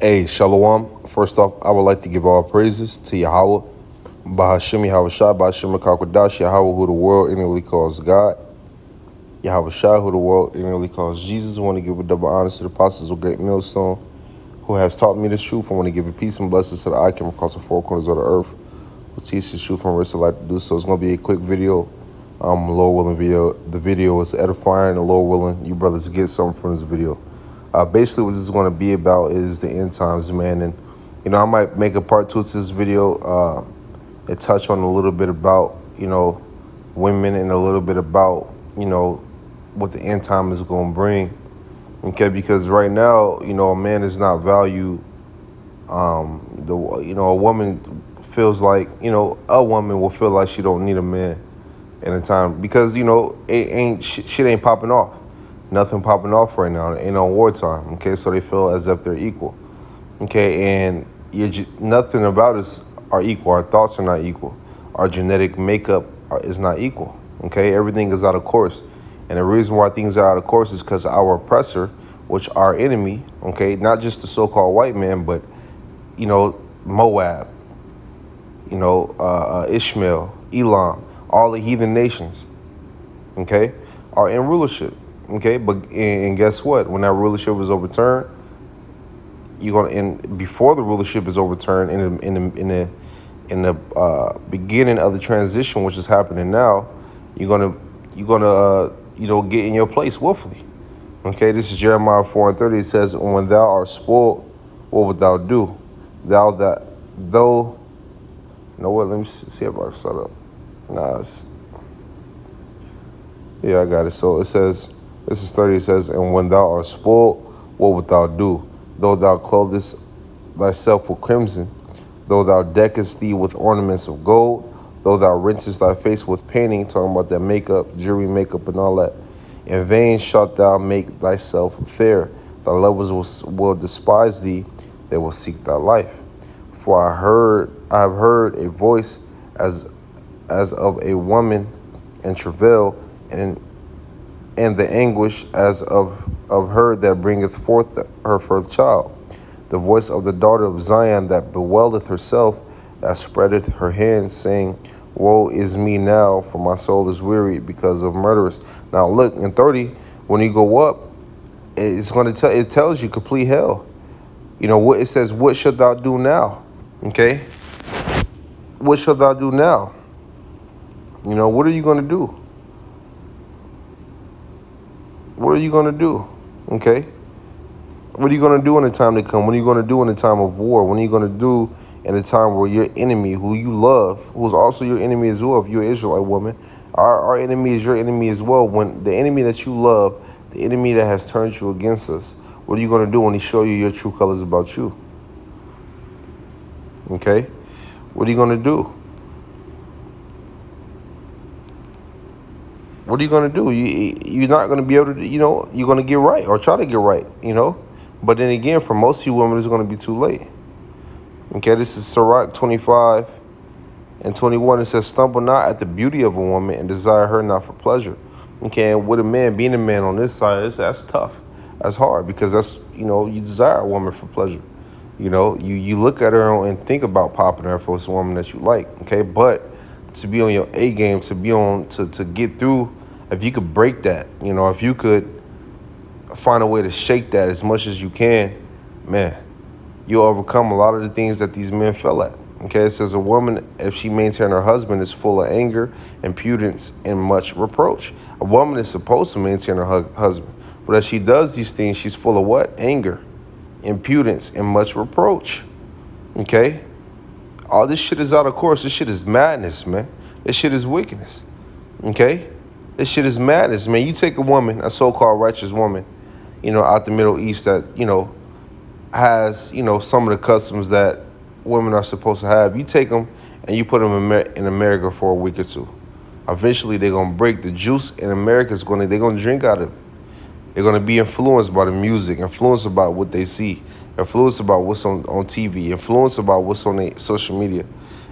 Hey, Shalom. First off, I would like to give all praises to Yahweh, Bahashim Yahweh Shai, Bahashim Kakwadash, Yahweh, who the world innately calls God, Yahweh Shai, who the world innately calls Jesus. I want to give a double honor to the apostles of Great Millstone, who has taught me this truth. I want to give a peace and blessings to the icon across the four corners of the earth, who teaches the truth and risks life to do so. It's going to be a quick video, Lord willing video. The video is edifying, and Lord willing, you brothers get something from this video. Basically, what this is going to be about is the end times, man. And, I might make a part two to this video and touch on a little bit about, women and a little bit about, what the end time is going to bring. Okay, because right now, a man is not valued. A woman feels like, a woman will feel like she don't need a man in a time because, shit ain't popping off. Nothing popping off right now. Ain't no wartime. Okay, so they feel as if they're equal. Okay, and nothing about us are equal. Our thoughts are not equal. Our genetic makeup is not equal. Okay, everything is out of course, and the reason why things are out of course is because our oppressor, which our enemy, okay, not just the so-called white man, but Moab, Ishmael, Elam, all the heathen nations, okay, are in rulership. Okay, but and guess what? When that rulership is overturned, before the rulership is overturned, in the beginning of the transition, which is happening now, you're gonna get in your place willfully. Okay, this is Jeremiah 4:30. It says, "When thou art spoiled, what wilt thou do? Thou that though." You know what? Let me see if I can start up. Yeah, I got it. So it says. This is 30, it says, "And when thou art spoiled, what wilt thou do? Though thou clothest thyself with crimson, though thou deckest thee with ornaments of gold, though thou rinsest thy face with painting," talking about that makeup, jewelry makeup and all that, "in vain shalt thou make thyself fair. Thy lovers will despise thee, they will seek thy life. For I have heard a voice as of a woman in travail, and the anguish as of her that bringeth forth her first child. The voice of the daughter of Zion that bewaileth herself, that spreadeth her hands, saying, Woe is me now, for my soul is weary because of murderers." Now look, in 30, when you go up, it tells you complete hell. What it says, "What shalt thou do now?" Okay? What shalt thou do now? What are you going to do? What are you going to do? Okay? What are you going to do in the time to come? What are you going to do in the time of war? What are you going to do in the time where your enemy, who you love, who's also your enemy as well, if you're an Israelite woman, our enemy is your enemy as well. When the enemy that you love, the enemy that has turned you against us, what are you going to do when he show you your true colors about you? Okay? What are you going to do? What are you going to do? You're not going to be able to, you're going to get right or try to get right, But then again, for most of you women, it's going to be too late. Okay, this is Sirach 25 and 21. It says, "Stumble not at the beauty of a woman and desire her not for pleasure." Okay, and with a man, being a man on this side, that's tough. That's hard because that's, you desire a woman for pleasure. You look at her and think about popping her for a woman that you like. Okay, but to be on your A game, to be on, to get through, if you could break that, if you could find a way to shake that as much as you can, man, you'll overcome a lot of the things that these men fell at. Okay, it says, "A woman, if she maintain her husband, is full of anger, impudence, and much reproach." A woman is supposed to maintain her husband, but as she does these things, she's full of what? Anger, impudence, and much reproach. Okay? All this shit is out of course. This shit is madness, man. This shit is wickedness. Okay? This shit is madness, man. You take a woman, a so-called righteous woman, out the Middle East that, has, some of the customs that women are supposed to have. You take them and you put them in America for a week or two. Eventually, they're going to break. The juice in America they're going to drink out of it. They're going to be influenced by the music, influenced about what they see, influenced about what's on TV, influenced about what's on the social media.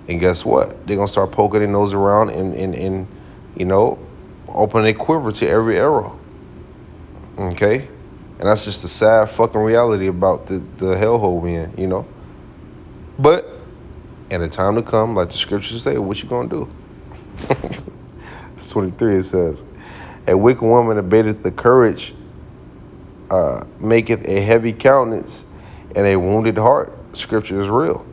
And guess what? They're going to start poking their nose around and open a quiver to every arrow. Okay? And that's just the sad fucking reality about the hellhole we in, you know? But in the time to come, like the scriptures say, what you gonna do? It's 23, it says, a wicked woman abateth the courage, maketh a heavy countenance and a wounded heart. Scripture is real.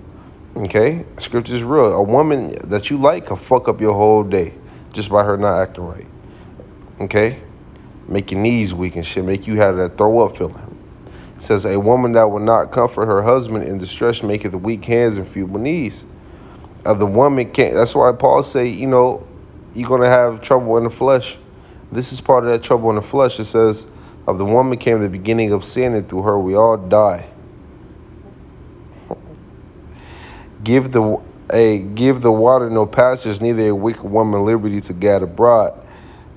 Okay? Scripture is real. A woman that you like can fuck up your whole day just by her not acting right. Okay? Make your knees weak and shit. Make you have that throw up feeling. It says, a woman that will not comfort her husband in distress maketh weak hands and feeble knees. The woman can't. That's why Paul say, you know, you're going to have trouble in the flesh. This is part of that trouble in the flesh. It says, of the woman came the beginning of sin, and through her we all die. Give the water no passage, neither a wicked woman liberty to gad abroad.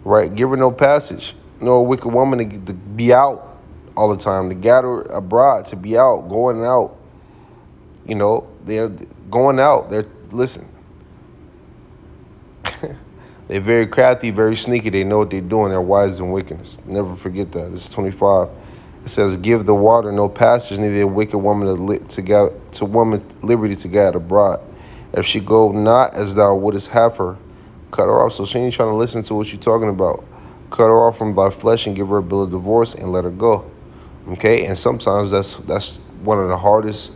Right? Give her no passage. No wicked woman to be out all the time, to gather abroad, to be out, going out. You know, they're going out. Listen. They're very crafty, very sneaky. They know what they're doing. They're wise in wickedness. Never forget that. This is 25. It says, give the water no passage, neither a wicked woman to woman's liberty to gather abroad. If she go not as thou wouldest have her, cut her off. So she ain't trying to listen to what you're talking about. Cut her off from thy flesh and give her a bill of divorce and let her go. Okay? And sometimes that's one of the hardest,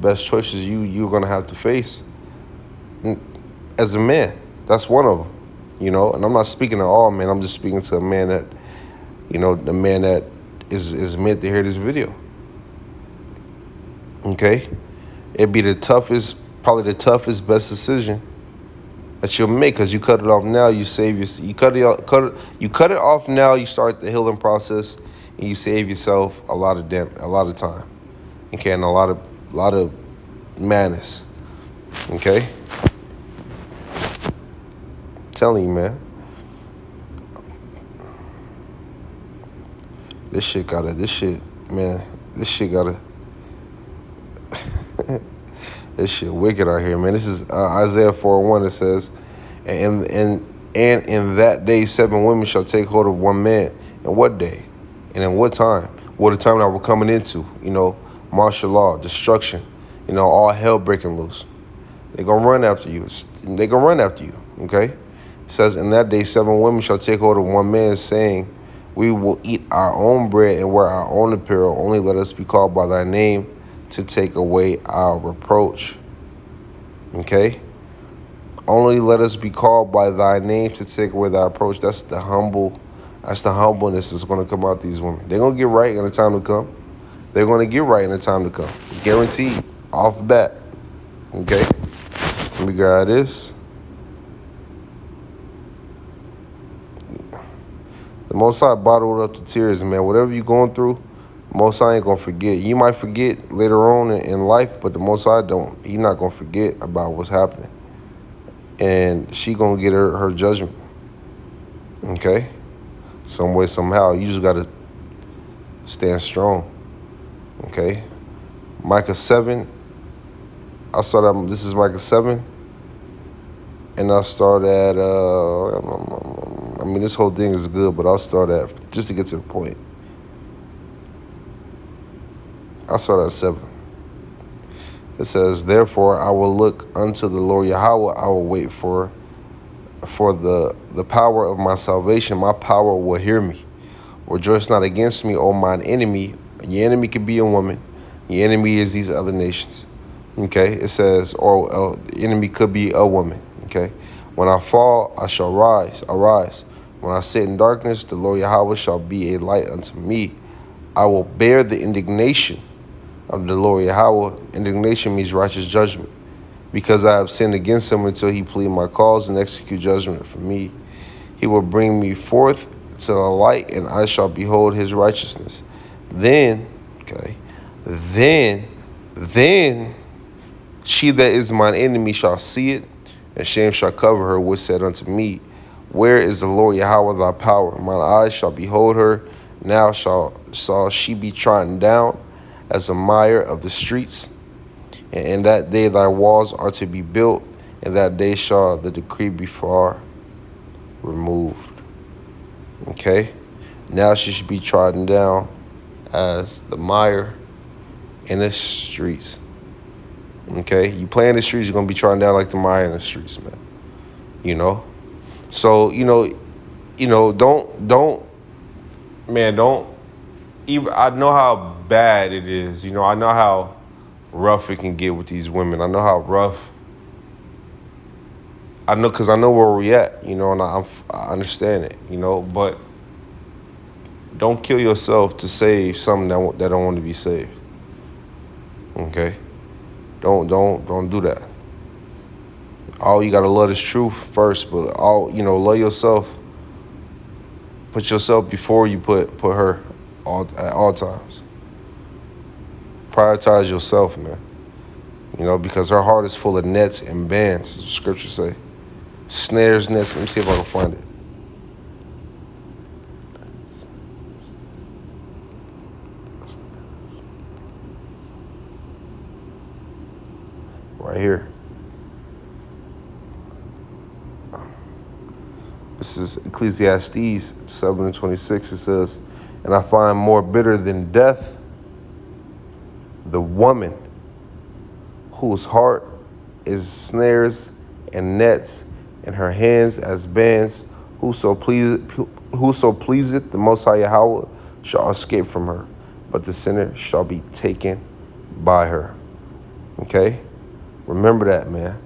best choices you're going to have to face as a man. That's one of them. You know, and I'm not speaking to all men. I'm just speaking to a man that, you know, the man that is meant to hear this video. Okay? It'd be probably the toughest, best decision that you'll make, because you cut it off now, you save you cut it off now, you start the healing process, and you save yourself a lot of time. Okay, and a lot of madness. Okay? Telling you, man, this shit gotta this shit wicked out here, man. This is Isaiah 4:1. It says, and in that day 7 women shall take hold of one man. And what day? And in what time? What the time that we're coming into, you know, martial law, destruction, you know, all hell breaking loose. They're gonna run after you. Okay? It says, in that day 7 women shall take hold of one man, saying, we will eat our own bread and wear our own apparel. Only let us be called by thy name to take away our reproach. Okay? Only let us be called by thy name to take away thy reproach. That's the humbleness that's going to come out these women. They're going to get right in the time to come. They're going to get right in the time to come. Guaranteed. Off the bat. Okay? Let me grab this. The Most High bottled up the tears, man. Whatever you're going through, the Most High ain't going to forget. You might forget later on in life, but the Most High don't. He's not going to forget about what's happening. And she going to get her judgment. Okay? Some way, somehow. You just got to stand strong. Okay? Micah 7. This is Micah 7. And I'll start at, this whole thing is good, but I'll start at, just to get to the point. I'll start at 7. It says, therefore I will look unto the Lord Yahweh. I will wait for the power of my salvation. My power will hear me. Rejoice not against me, O mine enemy. Your enemy could be a woman. Your enemy is these other nations. Okay? It says, or the enemy could be a woman. Okay? When I fall, I shall rise. Arise. When I sit in darkness, the Lord Yahweh shall be a light unto me. I will bear the indignation of the Lord Yahweh. Indignation means righteous judgment. Because I have sinned against him until he plead my cause and execute judgment for me. He will bring me forth to the light, and I shall behold his righteousness. Then she that is mine enemy shall see it, and shame shall cover her, which said unto me, where is the Lord Yahweh thy power? Mine eyes shall behold her. Now shall she be trodden down as a mire of the streets. And in that day thy walls are to be built, and that day shall the decree be far removed. Okay? Now she should be trodden down as the mire in the streets. Okay, you play in the streets, you're gonna be trodden down like the mire in the streets, man. You know, so don't, man, don't even. I know how bad it is. I know how rough it can get with these women. I know how rough. I know because I know where we at. And I understand it. But don't kill yourself to save something that don't want to be saved. Okay, don't do that. You gotta love is truth first, but love yourself. Put yourself before you put her at all times. Prioritize yourself, man. Because her heart is full of nets and bands, as the scriptures say. Snares, nets. Let me see if I can find it. Right here. This is Ecclesiastes 7:26. It says, "And I find more bitter than death the woman whose heart is snares and nets, and her hands as bands. Whoso pleaseth the Most High Yahweh shall escape from her, but the sinner shall be taken by her." Okay? Remember that, man.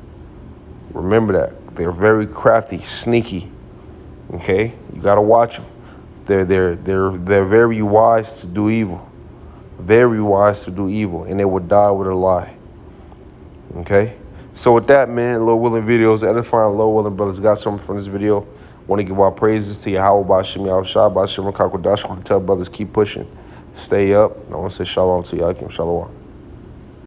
Remember that. They're very crafty, sneaky. Okay? You gotta watch them. They're very wise to do evil. Very wise to do evil, and they will die with a lie. Okay? So with that, man, Lord willing videos, edifying Lord willing brothers, got something from this video. Want to give our praises to Yahweh Bashim Yahushua Bashim Kakodash. Want to tell brothers keep pushing, stay up. I want to say shalom to y'all. Shalom.